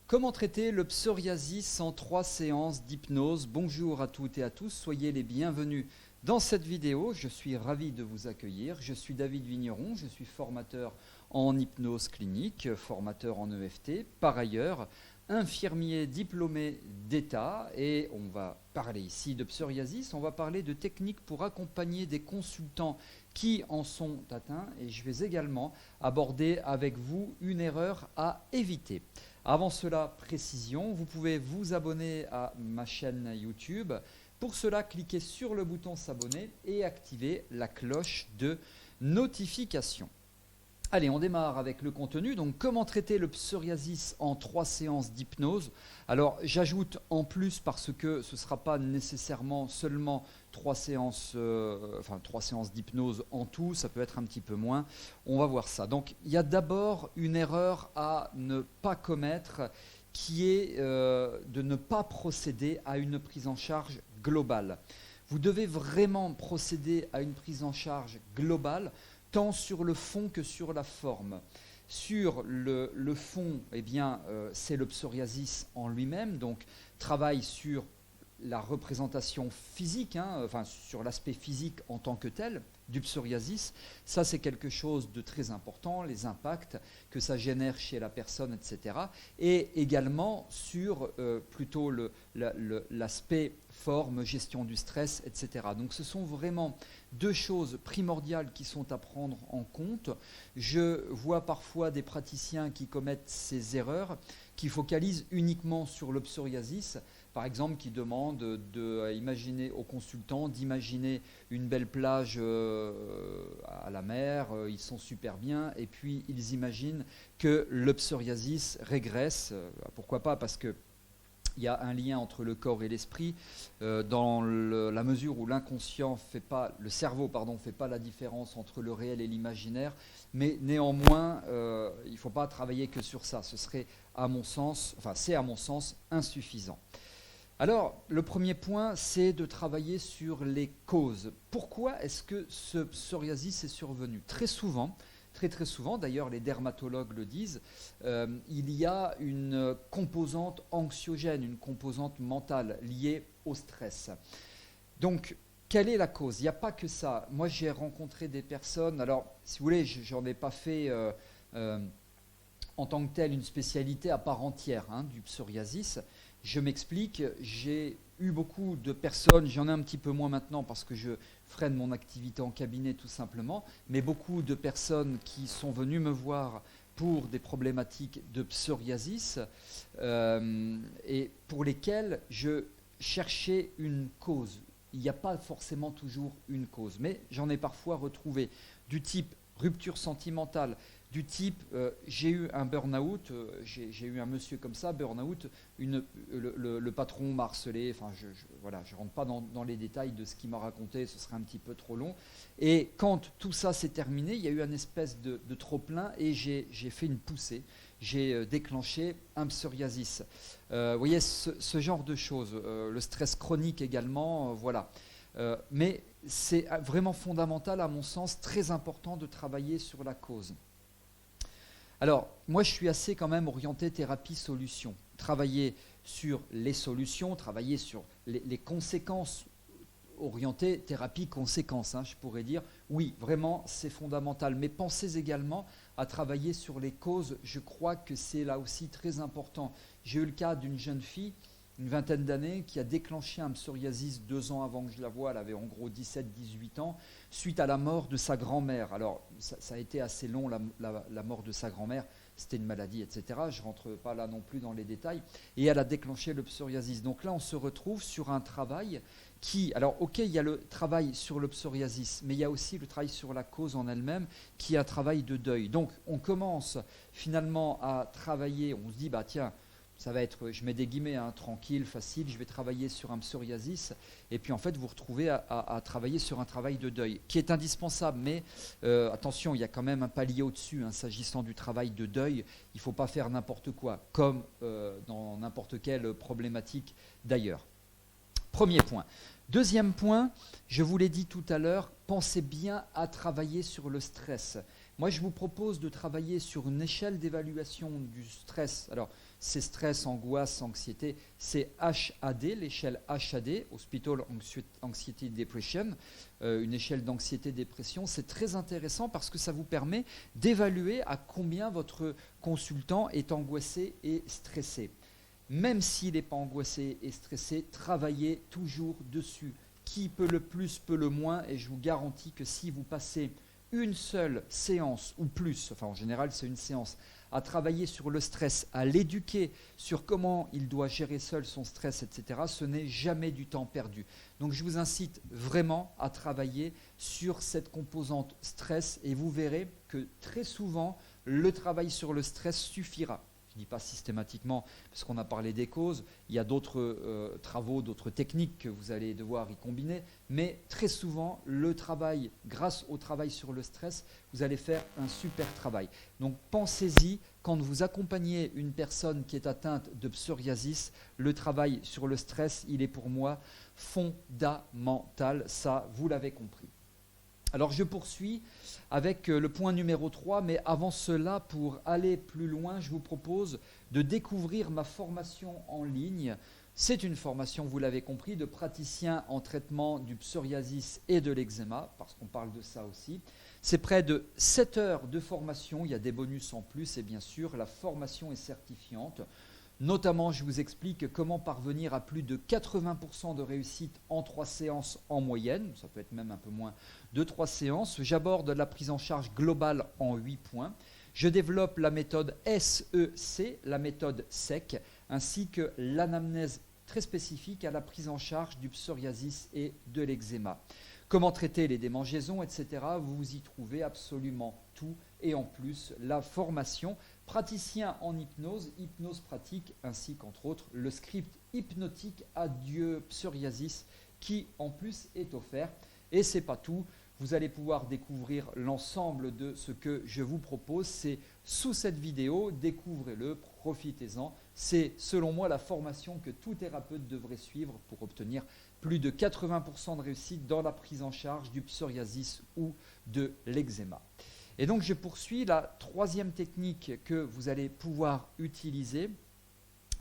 Comment traiter le psoriasis en 3 séances d'hypnose? Bonjour à toutes et à tous, soyez les bienvenus dans cette vidéo. Je suis ravi de vous accueillir. Je suis David Vigneron, je suis formateur en hypnose clinique, formateur en EFT. Par ailleurs, infirmier diplômé d'État, et on va parler ici de psoriasis. On va parler de techniques pour accompagner des consultants qui en sont atteints, et je vais également aborder avec vous une erreur à éviter. Avant cela, précision, vous pouvez vous abonner à ma chaîne YouTube. Pour cela, cliquez sur le bouton s'abonner et activez la cloche de notification. Allez, on démarre avec le contenu. Donc, comment traiter le psoriasis en 3 séances d'hypnose? Alors, j'ajoute en plus parce que ce ne sera pas nécessairement seulement 3 séances, 3 séances d'hypnose en tout, ça peut être un petit peu moins. On va voir ça. Donc, il y a d'abord une erreur à ne pas commettre qui est de ne pas procéder à une prise en charge globale. Vous devez vraiment procéder à une prise en charge globale, tant sur le fond que sur la forme. Sur le fond, eh bien, c'est le psoriasis en lui-même, donc travail sur la représentation physique, sur l'aspect physique en tant que tel du psoriasis. Ça, c'est quelque chose de très important, les impacts que ça génère chez la personne, etc. Et également sur plutôt l'aspect forme, gestion du stress, etc. Donc ce sont vraiment deux choses primordiales qui sont à prendre en compte. Je vois parfois des praticiens qui commettent ces erreurs, qui focalisent uniquement sur le psoriasis, par exemple qui demandent d'imaginer aux consultants d'imaginer une belle plage à la mer, ils sont super bien, et puis ils imaginent que le psoriasis régresse. Pourquoi pas? Parce que il y a un lien entre le corps et l'esprit, dans la mesure où le cerveau fait pas la différence entre le réel et l'imaginaire, mais néanmoins, il ne faut pas travailler que sur ça. Ce serait, c'est à mon sens insuffisant. Alors, le premier point, c'est de travailler sur les causes. Pourquoi est-ce que ce psoriasis est survenu? Très souvent, très souvent, d'ailleurs les dermatologues le disent, il y a une composante anxiogène, une composante mentale liée au stress. Donc, quelle est la cause? Il n'y a pas que ça. Moi, j'ai rencontré des personnes, alors, si vous voulez, j'en ai pas fait en tant que tel une spécialité à part entière du psoriasis. Je m'explique, j'ai eu beaucoup de personnes, j'en ai un petit peu moins maintenant parce que je freine mon activité en cabinet tout simplement, mais beaucoup de personnes qui sont venues me voir pour des problématiques de psoriasis et pour lesquelles je cherchais une cause. Il n'y a pas forcément toujours une cause, mais j'en ai parfois retrouvé du type rupture sentimentale, du type j'ai eu un burn-out, j'ai eu un monsieur comme ça, burn-out, le patron m'a harcelé, je ne rentre pas dans les détails de ce qu'il m'a raconté, ce serait un petit peu trop long. Et quand tout ça s'est terminé, il y a eu une espèce de trop-plein et j'ai fait une poussée, j'ai déclenché un psoriasis. Vous voyez, ce genre de choses, le stress chronique également, voilà. Mais c'est vraiment fondamental, à mon sens, très important de travailler sur la cause. Alors, moi, je suis assez quand même orienté thérapie-solution. Travailler sur les solutions, travailler sur les conséquences, orienté thérapie-conséquences, je pourrais dire. Oui, vraiment, c'est fondamental. Mais pensez également à travailler sur les causes. Je crois que c'est là aussi très important. J'ai eu le cas d'une jeune fille, une vingtaine d'années, qui a déclenché un psoriasis 2 ans avant que je la voie. Elle avait en gros 17-18 ans, suite à la mort de sa grand-mère. Alors, ça a été assez long, la mort de sa grand-mère. C'était une maladie, etc. Je ne rentre pas là non plus dans les détails. Et elle a déclenché le psoriasis. Donc là, on se retrouve sur un travail qui... Alors, ok, il y a le travail sur le psoriasis, mais il y a aussi le travail sur la cause en elle-même, qui est un travail de deuil. Donc, on commence finalement à travailler, on se dit, tiens, ça va être, je mets des guillemets, tranquille, facile, je vais travailler sur un psoriasis. Et puis en fait, vous vous retrouvez à travailler sur un travail de deuil, qui est indispensable. Mais attention, il y a quand même un palier au-dessus, s'agissant du travail de deuil. Il ne faut pas faire n'importe quoi, comme dans n'importe quelle problématique d'ailleurs. Premier point. Deuxième point, je vous l'ai dit tout à l'heure, pensez bien à travailler sur le stress. Moi, je vous propose de travailler sur une échelle d'évaluation du stress. Alors, c'est stress, angoisse, anxiété, c'est HAD, l'échelle HAD, Hospital Anxiety Depression, une échelle d'anxiété-dépression. C'est très intéressant parce que ça vous permet d'évaluer à combien votre consultant est angoissé et stressé. Même s'il n'est pas angoissé et stressé, travaillez toujours dessus. Qui peut le plus, peut le moins, et je vous garantis que si vous passez une seule séance ou plus, enfin en général c'est une séance, à travailler sur le stress, à l'éduquer sur comment il doit gérer seul son stress, etc., ce n'est jamais du temps perdu. Donc je vous incite vraiment à travailler sur cette composante stress et vous verrez que très souvent, le travail sur le stress suffira. Je ne dis pas systématiquement, parce qu'on a parlé des causes, il y a d'autres travaux, d'autres techniques que vous allez devoir y combiner, mais très souvent, le travail, grâce au travail sur le stress, vous allez faire un super travail. Donc pensez-y, quand vous accompagnez une personne qui est atteinte de psoriasis, le travail sur le stress, il est pour moi fondamental, ça vous l'avez compris. Alors je poursuis avec le point numéro 3, mais avant cela, pour aller plus loin, je vous propose de découvrir ma formation en ligne. C'est une formation, vous l'avez compris, de praticien en traitement du psoriasis et de l'eczéma, parce qu'on parle de ça aussi. C'est près de 7 heures de formation, il y a des bonus en plus, et bien sûr, la formation est certifiante. Notamment, je vous explique comment parvenir à plus de 80% de réussite en 3 séances en moyenne, ça peut être même un peu moins de 3 séances. J'aborde la prise en charge globale en 8 points. Je développe la méthode SEC, la méthode SEC, ainsi que l'anamnèse très spécifique à la prise en charge du psoriasis et de l'eczéma. Comment traiter les démangeaisons, etc. Vous y trouvez absolument tout et en plus la formation praticien en hypnose, hypnose pratique, ainsi qu'entre autres le script hypnotique Adieu Psoriasis qui en plus est offert. Et c'est pas tout, vous allez pouvoir découvrir l'ensemble de ce que je vous propose. C'est sous cette vidéo, découvrez-le, profitez-en. C'est selon moi la formation que tout thérapeute devrait suivre pour obtenir plus de 80% de réussite dans la prise en charge du psoriasis ou de l'eczéma. Et donc je poursuis, la troisième technique que vous allez pouvoir utiliser,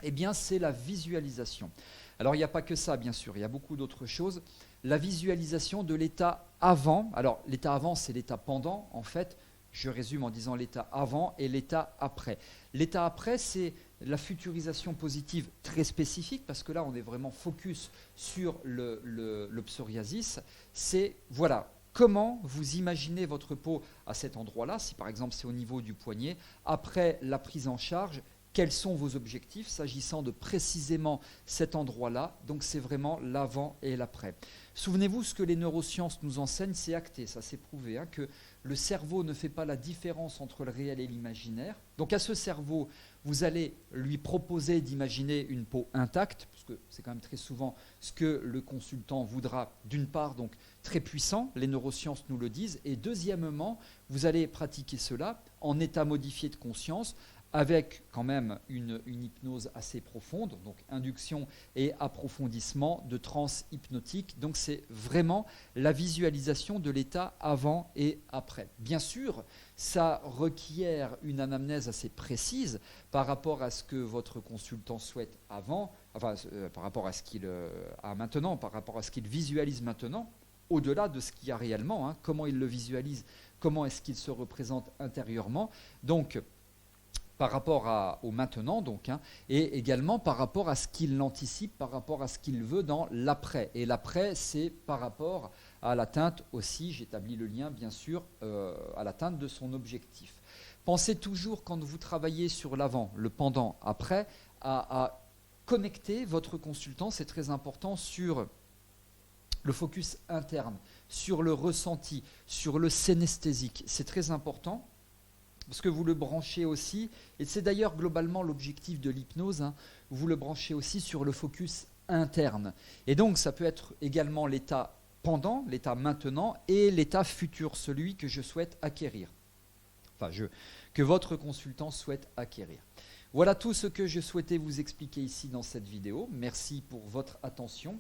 eh bien c'est la visualisation. Alors il n'y a pas que ça bien sûr, il y a beaucoup d'autres choses. La visualisation de l'état avant, alors l'état avant c'est l'état pendant en fait, je résume en disant l'état avant et l'état après. L'état après c'est la futurisation positive très spécifique parce que là on est vraiment focus sur le psoriasis, c'est voilà. Comment vous imaginez votre peau à cet endroit-là, si par exemple c'est au niveau du poignet, après la prise en charge, quels sont vos objectifs s'agissant de précisément cet endroit-là. Donc c'est vraiment l'avant et l'après. Souvenez-vous, ce que les neurosciences nous enseignent, c'est acté, ça c'est prouvé, que le cerveau ne fait pas la différence entre le réel et l'imaginaire. Donc à ce cerveau, vous allez lui proposer d'imaginer une peau intacte, parce que c'est quand même très souvent ce que le consultant voudra, d'une part, donc très puissant, les neurosciences nous le disent, et deuxièmement, vous allez pratiquer cela en état modifié de conscience, avec quand même une hypnose assez profonde, donc induction et approfondissement de transe hypnotique. Donc c'est vraiment la visualisation de l'état avant et après. Bien sûr, ça requiert une anamnèse assez précise par rapport à ce que votre consultant souhaite avant, enfin par rapport à ce qu'il a maintenant, par rapport à ce qu'il visualise maintenant, au-delà de ce qu'il y a réellement, comment il le visualise, comment est-ce qu'il se représente intérieurement. Donc, par rapport au maintenant, donc, et également par rapport à ce qu'il anticipe, par rapport à ce qu'il veut dans l'après. Et l'après, c'est par rapport à l'atteinte aussi, j'établis le lien bien sûr, à l'atteinte de son objectif. Pensez toujours quand vous travaillez sur l'avant, le pendant, après, à connecter votre consultant, c'est très important, sur le focus interne, sur le ressenti, sur le synesthésique. C'est très important. Parce que vous le branchez aussi, et c'est d'ailleurs globalement l'objectif de l'hypnose, vous le branchez aussi sur le focus interne. Et donc ça peut être également l'état pendant, l'état maintenant, et l'état futur, celui que je souhaite acquérir. Enfin, que votre consultant souhaite acquérir. Voilà tout ce que je souhaitais vous expliquer ici dans cette vidéo. Merci pour votre attention.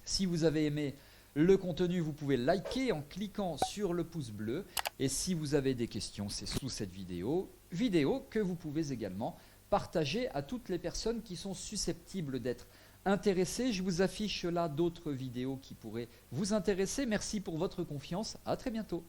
Si vous avez aimé le contenu, vous pouvez liker en cliquant sur le pouce bleu. Et si vous avez des questions, c'est sous cette vidéo que vous pouvez également partager à toutes les personnes qui sont susceptibles d'être intéressées. Je vous affiche là d'autres vidéos qui pourraient vous intéresser. Merci pour votre confiance. À très bientôt.